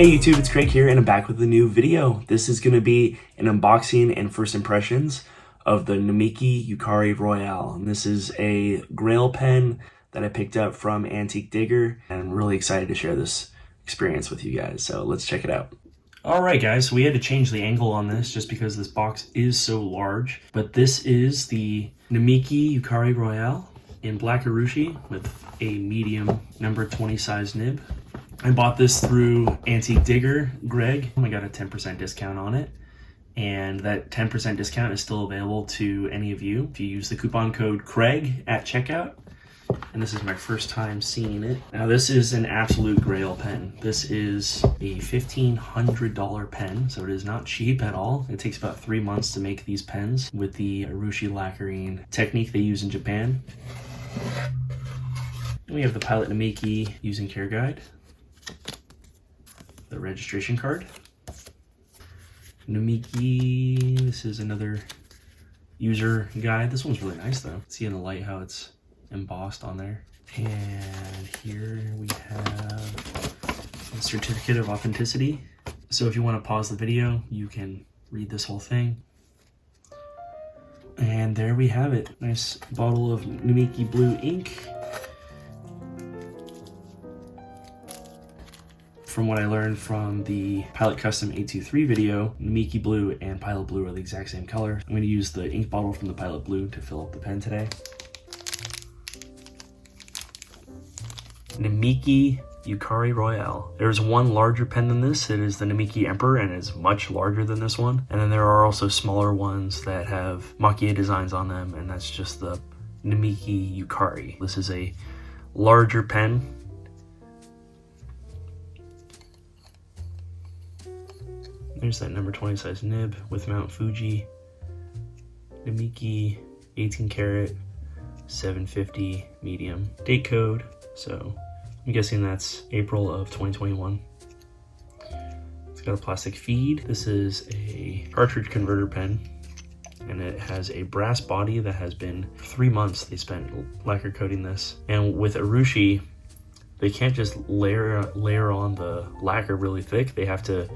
Hey YouTube, it's Craig here and I'm back with a new video. This is going to be an unboxing and first impressions of the Namiki Yukari Royale. And this is a GRAIL pen that I picked up from Antique Digger and I'm really excited to share this experience with you guys. So let's check it out. Alright guys, so we had to change the angle on this just because this box is so large. But this is the Namiki Yukari Royale in black Urushi with a medium number 20 size nib. I bought this through Antique Digger, Greg. I got a 10% discount on it. And that 10% discount is still available to any of you if you use the coupon code Craig at checkout. And this is my first time seeing it. Now this is an absolute GRAIL pen. This is a $1,500 pen, so it is not cheap at all. It takes about 3 months to make these pens with the Urushi lacquering technique they use in Japan. And we have the Pilot Namiki using care guide. The registration card. Namiki, this is another user guide. This one's really nice though. See in the light how it's embossed on there. And here we have a certificate of authenticity. So if you want to pause the video, you can read this whole thing. And there we have it. Nice bottle of Namiki blue ink. From what I learned from the Pilot Custom 823 video, Namiki Blue and Pilot Blue are the exact same color. I'm going to use the ink bottle from the Pilot Blue to fill up the pen today. Namiki Yukari Royale. There's one larger pen than this. It is the Namiki Emperor and is much larger than this one. And then there are also smaller ones that have Makia designs on them, and that's just the Namiki Yukari. This is a larger pen. There's that number 20 size nib with Mount Fuji. Namiki 18 karat 750 medium. Date code, so I'm guessing that's April of 2021. It's got a plastic feed. This is a cartridge converter pen and it has a brass body that has been 3 months they spent lacquer coating this. And with Urushi, they can't just layer on the lacquer really thick. They have to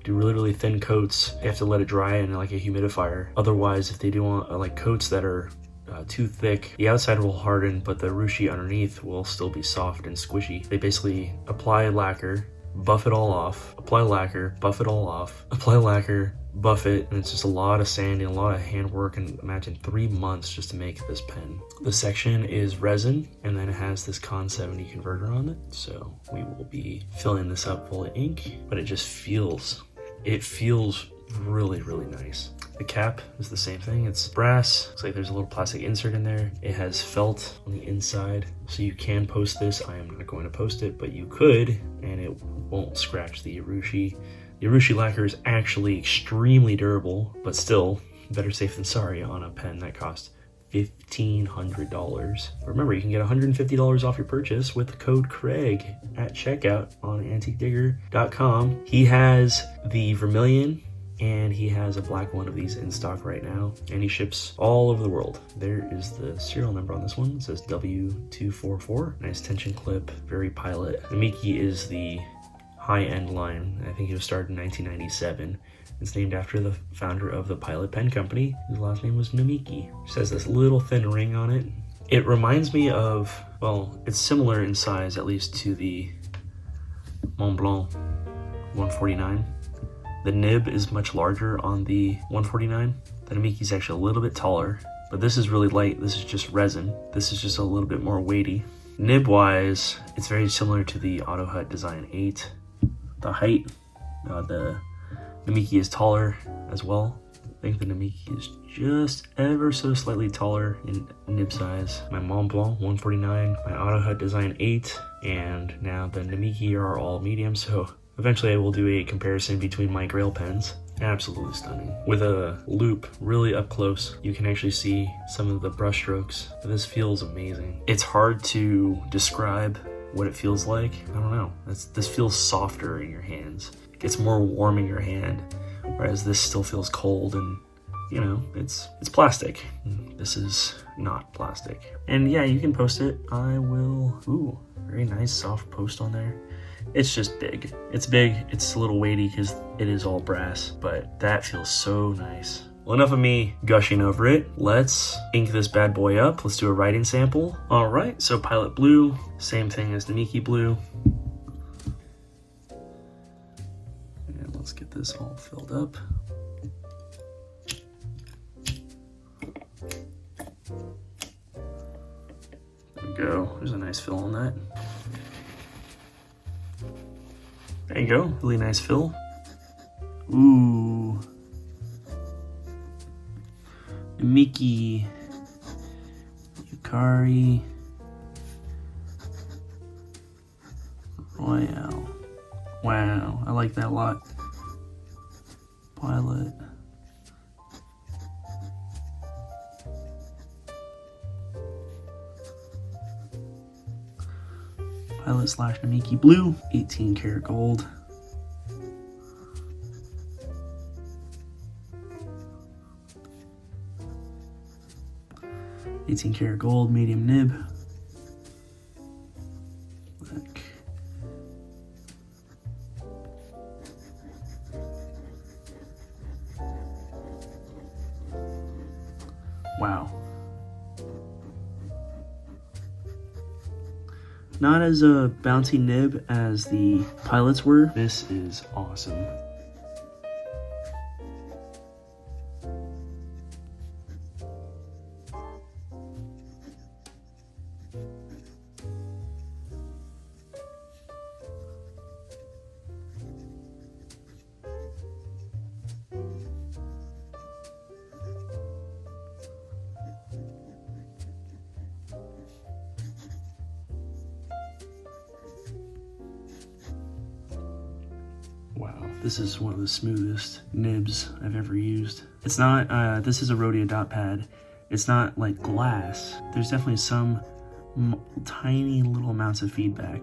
do really thin coats. They have to let it dry in like a humidifier. Otherwise, if they do like coats that are too thick, the outside will harden, but the Urushi underneath will still be soft and squishy. They basically apply lacquer, buff it all off, apply lacquer, buff it all off, apply lacquer, buff it, and it's just a lot of sanding, a lot of handwork, and imagine 3 months just to make this pen. The section is resin, and then it has this Con 70 converter on it, so we will be filling this up full of ink, but it just feels really nice. The cap is the same thing. It's brass. Looks like there's a little plastic insert in there. It has felt on the inside, so you can post this. I am not going to post it, but you could, and it won't scratch the Urushi. The Urushi lacquer is actually extremely durable, but still better safe than sorry on a pen that costs $1,500. Remember, you can get $150 off your purchase with the code Craig at checkout on antiquedigger.com. He has the Vermillion and he has a black one of these in stock right now, and he ships all over the world. There is the serial number on this one. It says W244. Nice tension clip, very Pilot. Namiki is the high-end line. I think it was started in 1997. It's named after the founder of the Pilot Pen Company, whose last name was Namiki. It has this little thin ring on it. It reminds me of, well, it's similar in size, at least to the Montblanc 149. The nib is much larger on the 149. The Namiki is actually a little bit taller, but this is really light. This is just resin. This is just a little bit more weighty. Nib-wise, it's very similar to the Auto Hut Design 8. The height, the Namiki is taller as well. I think the Namiki is just ever so slightly taller in nib size. My Montblanc 149, my Auto Hut Design 8, and now the Namiki are all medium, so eventually I will do a comparison between my GRAIL pens. Absolutely stunning. With a loop really up close, you can actually see some of the brush strokes. This feels amazing. It's hard to describe what it feels like. I don't know. This feels softer in your hands. It gets more warm in your hand, whereas this still feels cold and, you know, it's plastic. This is not plastic. And yeah, you can post it. I will. Ooh, very nice soft post on there. It's just big. It's big, it's a little weighty because it is all brass, but that feels so nice. Well, enough of me gushing over it. Let's ink this bad boy up. Let's do a writing sample. All right, so Pilot Blue, same thing as Namiki Blue. And let's get this all filled up. There we go. There's a nice fill on that. There you go. Really nice fill. Ooh. Namiki Yukari Royale. Wow, I like that a lot. Pilot. Pilot / Namiki Blue, 18 karat gold. $18 karat gold, medium nib. Look. Wow. Not as a bouncy nib as the pilots were. This is awesome. Wow, this is one of the smoothest nibs I've ever used. It's not, this is a Rhodia dot pad. It's not like glass. There's definitely some tiny little amounts of feedback,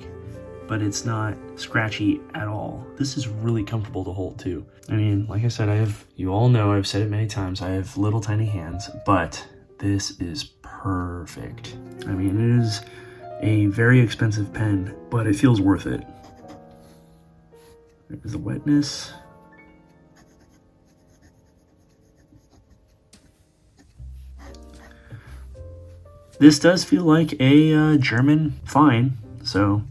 but it's not scratchy at all. This is really comfortable to hold too. I mean, like I said, you all know, I've said it many times, I have little tiny hands, but this is perfect. I mean, it is a very expensive pen, but it feels worth it. There's the wetness. This does feel like a German fine, so.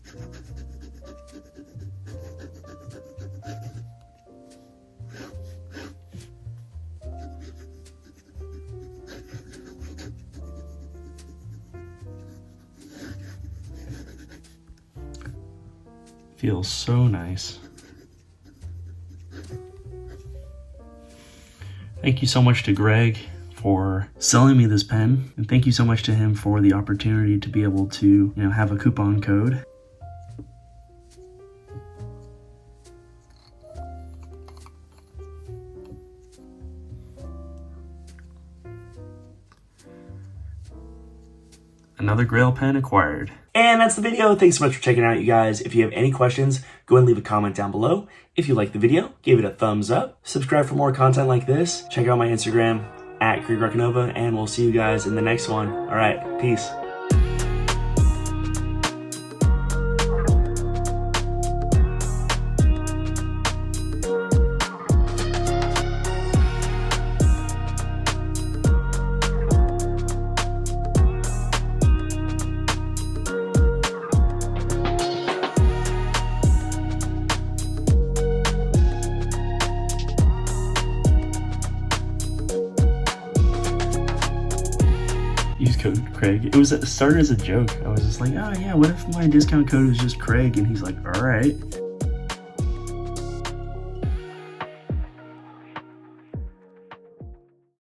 Feels so nice. Thank you so much to Greg for selling me this pen, and thank you so much to him for the opportunity to be able to, have a coupon code. Another Grail pen acquired. And that's the video. Thanks so much for checking it out, you guys. If you have any questions, go and leave a comment down below. If you liked the video, give it a thumbs up. Subscribe for more content like this. Check out my Instagram at Roccanova, and we'll see you guys in the next one. All right, peace. Use code Craig. It started as a joke. I was just like, oh yeah, what if my discount code is just Craig? And he's like, all right.